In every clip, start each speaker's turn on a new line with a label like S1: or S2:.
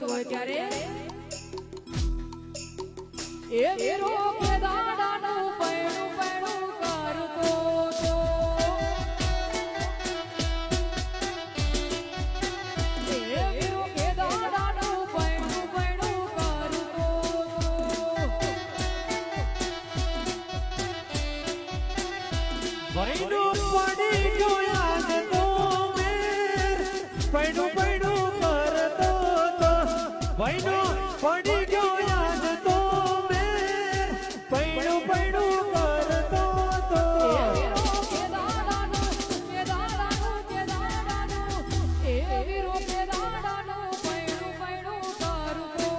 S1: ગવાતું હોય ત્યારે એ વીરો કે દાડાનું પૈણું પૈણું કરતો તો એ વીરો કે દાડાનું પૈણું પૈણું કરતો
S2: પૈણું પડી ગયો યાદ તો મેર પૈણું પૈણું કરતો તો પૈણું પડી ગયો યાદ તો મેર પૈણું પૈણું કરતો તો
S1: કે દાડાનું એ વીરો કે દાડાનું પૈણું પૈણું કરતો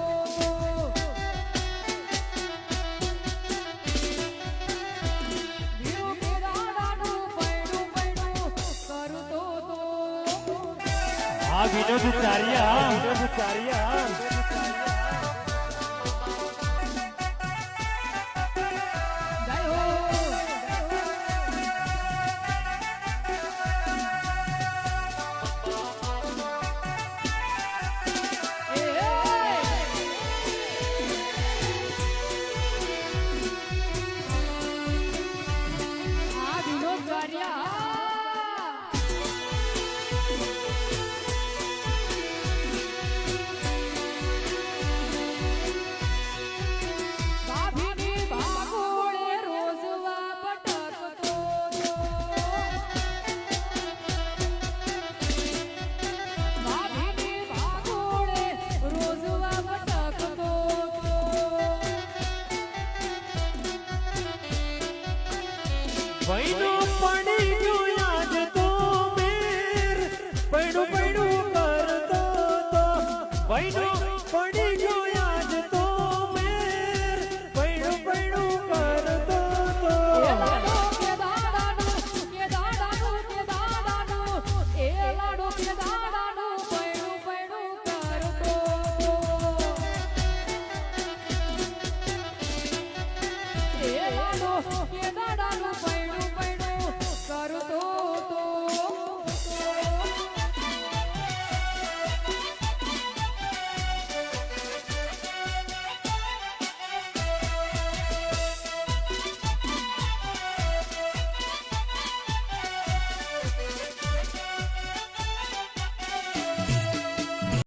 S1: વીરો કે દાડાનું પૈણું પૈણું કરતો તો
S2: આ વિનોદ ચારિયા
S1: જય હો આ વિનોદ ચારિયા ભાભીની ભાગોળે રોજવા ભટકતો ભાભીની ભાગોળે રોજવા ભટકતો
S2: પૈણું પડી ગયો યાદ તો મેર પૈણું પૈણું કરતો તો પૈણું પડી ગયો